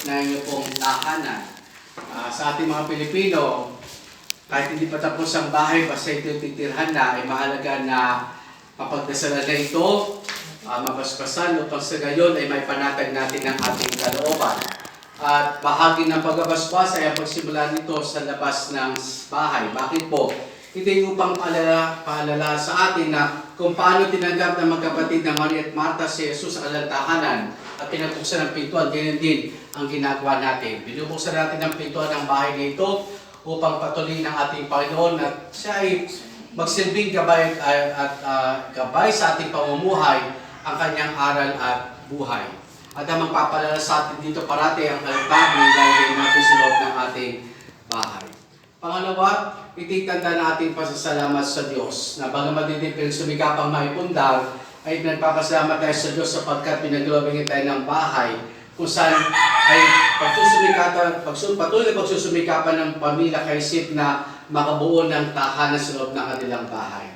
na inyong pong tahanan. Sa ating mga Pilipino, kahit hindi pa tapos ang bahay, basta ito titirhan na, ay mahalaga na mapagdasalan na ito, mapaspasan upang sa gayon ay may panatag natin ang ating kalooban. At bahagi ng pagbabasbas ay ang pagsimula nito sa labas ng bahay. Bakit po? Hindi upang paalala sa atin na kung paano tinanggap ng magkapatid na Maria at Marta si Jesus sa tahanan at pinabuksan ang pintuan, ganyan din ang ginagawa natin. Binubuksan natin ang pintuan ng bahay nito upang patuloy ng ating Panginoon at siya ay magsilbing gabay gabay sa ating pamumuhay ang kanyang aral at buhay. At ang magpapalala sa atin dito parati ang altar na ilalagay natin sa loob ng ating bahay. Pangalawa, ititanda na ating pasasalamat sa Diyos na bagamat hindi sumikapang maipundar, ay nagpapasalamat tayo sa Diyos sapagkat pinaglalabingin tayo ng bahay kung saan ay patuloy pagsusumikapan ng pamilya kaisip na makabuo ng tahanan sa loob ng kanilang bahay.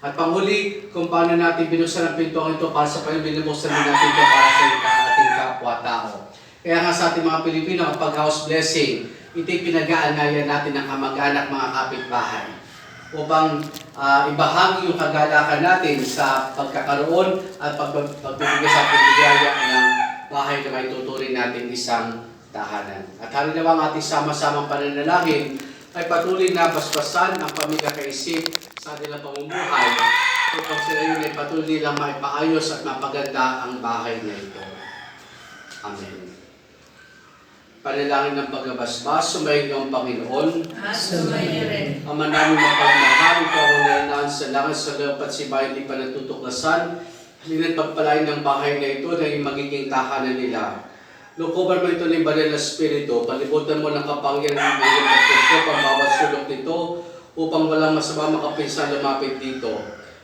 At panghuli, kung paano natin binuksan ang pintuan ito para sa Panginoon, binubuksan din natin ito para sa ating kapwa-tao. Kaya nga sa ating mga Pilipino, kapag house blessing, ito'y pinag-aanayan natin ng kamag-anak mga kapitbahay upang ibahagi yung kagalakan natin sa pagkakaroon at pagbibigay sa pagbibigaya ng bahay na may tuturin natin isang tahanan. At halinawa ang ating sama-samang pananalangin ay patuloy na basbasan ang pamilya kaisip sa kanilang pamumuhay upang sila yun ay patuloy lang maipaayos at mapaganda ang bahay na ito. Amen. Panalangin ng pagbabasbas, sumayin ang Panginoon. Sumayin rin. Ama namin mapagmahal, ikaw ang nainaan sa langit sa lupa at si bahay hindi pa natutuklasan. Halina't pagpalain ng bahay na ito na yung magiging tahanan nila. Lukuban mo ito ng banal na Espiritu, palibutan mo ng kapangyarihan ng iyong pagtutok ang bawat sulok nito upang walang masama makapinsan lumapit dito.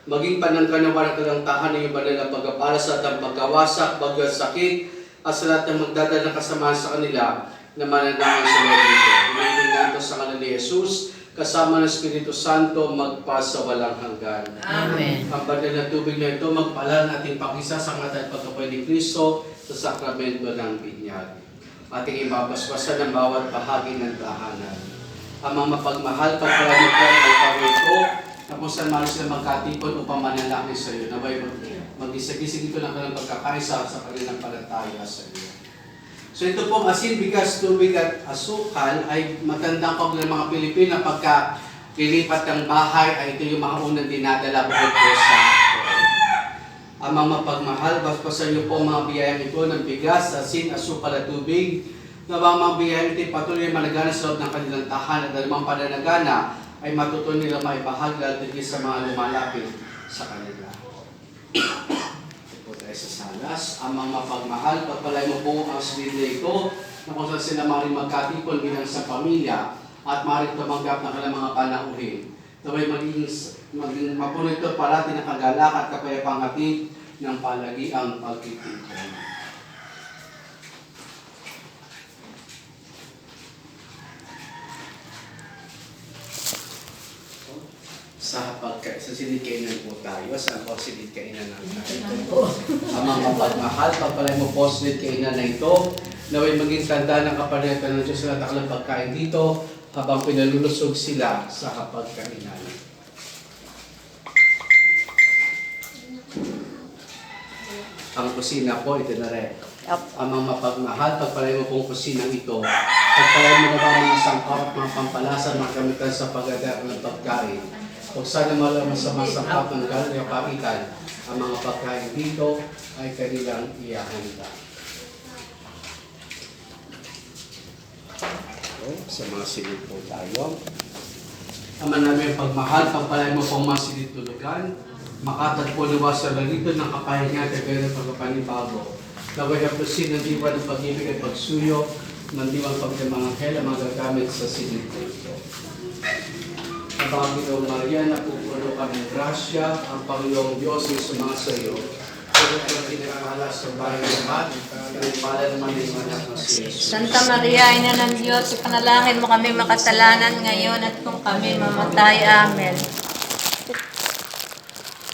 Maging panangkanawa ng kanilang tahanan ng iyong banal na pagkapalas at ang pagkawasak, bagyo at sakit, at sa lahat ng magdadala ng kasamaan sa kanila na mananangin sa loob nito. Hinihiling natin sa kanila ni Jesus, kasama ng Espiritu Santo, magpasa walang hanggan. Amen. Ang banal na tubig na ito, magpala natin pakisa sa ngalan at pagkapoy ni Kristo sa sakramento ng binyag. Ating ibabasbasan ang bawat bahagi ng tahanan. Ang mga mapagmahal, pagpalain ko ang altar ito, na kung saan malos sila magkatipon upang manalangin sa iyo. Nabay mag-isag-isig ito ng kanilang pagkakaisa sa kanilang palataya sa iyo. So ito pong asin, bigas, tubig at asukal ay matandang pag ng mga Pilipino pagka lilipat ng bahay ay ito yung mga unang dinadala bukod po sa Amang mapagmahal, basbasan niyo po ang mga biyayang ito ng bigas, asin, asukal at tubig na mga biyayang ito patuloy managana sa loob ng kanilang tahanan at anumang pananagana ay matutunan nila maibahagi at sa mga lumalapit sa kanila. Ito tayo sa salas. Amang mapagmahal, pagpalay mo po ang silid ito na kung saan sila maaaring magkatipon bilang sa pamilya at maaaring tumanggap ng kanilang mga panauhin. Naway maging mapuno ito parati ng kagalak at kapayapang hatid ng palagiang pagtitipon. Sa silid kainan po tayo. Saan po silid kainan ng tayo? Amang mapagmahal, pagpalay mo po silid kainan na ito, naway maging tanda ng kapalitan ng Diyos na takalang pagkain dito habang pinalulusog sila sa kapagkainan. Ang kusina po, ito na rin. Amang mapagmahal, pagpalay mo pong kusinang ito, pagpalay mo na ba mga sangkap at mga pampalasa mga gamitan sa pagdadaan ng pagkain. Kung sana malaman sa mga sangkap ng galing kapitan, ang mga pagkain dito ay kanilang iahanda. Sa mga silid po tayo. Ama namin pagmahal, pagpalay mo pong mga silid tulugan, makatagpo nawa sa lalito ng kapahinga at gano'n pagpapanibago. Naway hapusin ng diwa ng pag-ibig at pagsuyo ng diwang pagdamanghel ang magagamit sa silid po ito. Ang Panginoong Maria, napupuno kami ng grasya, ang Panginoong Diyos ay sumama sa iyo. Pagod ang pinakahala sa bahay ng lahat, pinagpala naman yung anak ng si Jesus. Santa Maria, Ina ng Diyos, ipanalangin mo kami makasalanan ngayon at kung kami mamatay. Amen.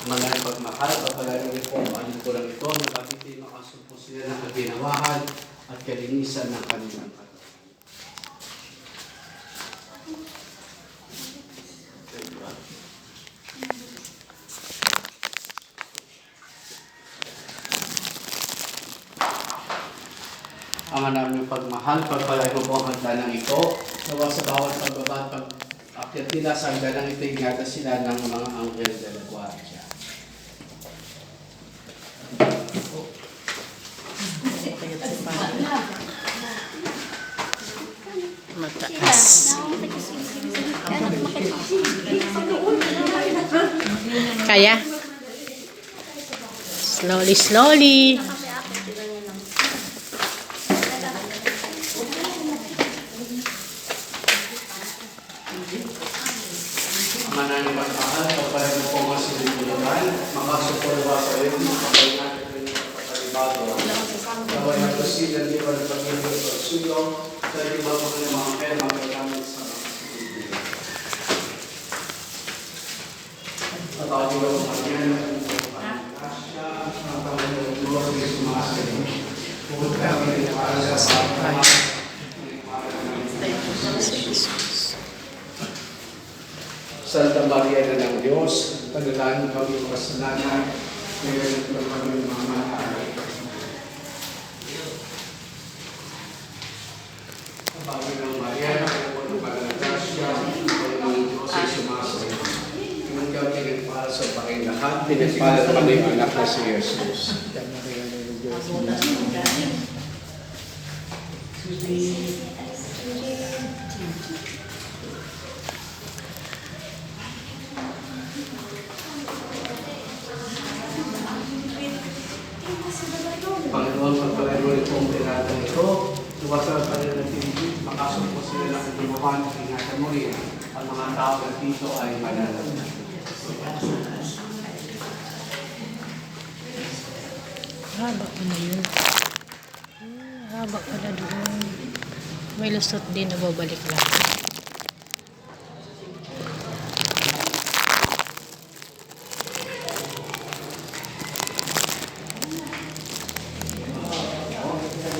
Mga pagmahal, pagpalain mo po ang alin ko lang ito, nakapiti makasumpo sila ng kabinawahan at kalinisan ng kanilang katawan. Ang naming pagmahal, pagpalay mo po ang hagdanang ito, nawa sa bawat pagbaba at pag-akyat nila sa hagdanang ito, ingatan sila ng mga anghel de la guardia. Mataas. Kaya? Slowly, slowly. Ang naming pagmahal, pagpalay mo po ang sinipuluhan, makasupulwa sa iyo, makapalingan at rin ng kapalibago. Naway na po sila, di ba na pag-ibig sa suyo, sa di ba mga mga kaya, magagamit sa mga sinipuluhan. Patawag ko ang mga yan, Asya, ang tawag ko ng Lord, ay sumasayo. Bukod kami rin para sa mga Santa Maria na ng Diyos, panalangin kami ng kasalanan, ngayon at kami mga mahal. Pagpapagod ng Maria, ako ng Pagalagrasya, ako ng Diyos ay sumasayo. Naman kami pinagpala sa pakilahat, pinagpala kami ang anak na si Jesus. Panginoon, pagpalay mo rin po ang pinatang ito, luwasan ang kanila ng pinigit, makasok po sila ng katimuhan at ingatan mo rin ang mga tao na dito ay mananalig. Haba pa na yun. Haba pa na doon. May lusot din na babalik lang.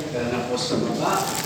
Kaya na po sa baba.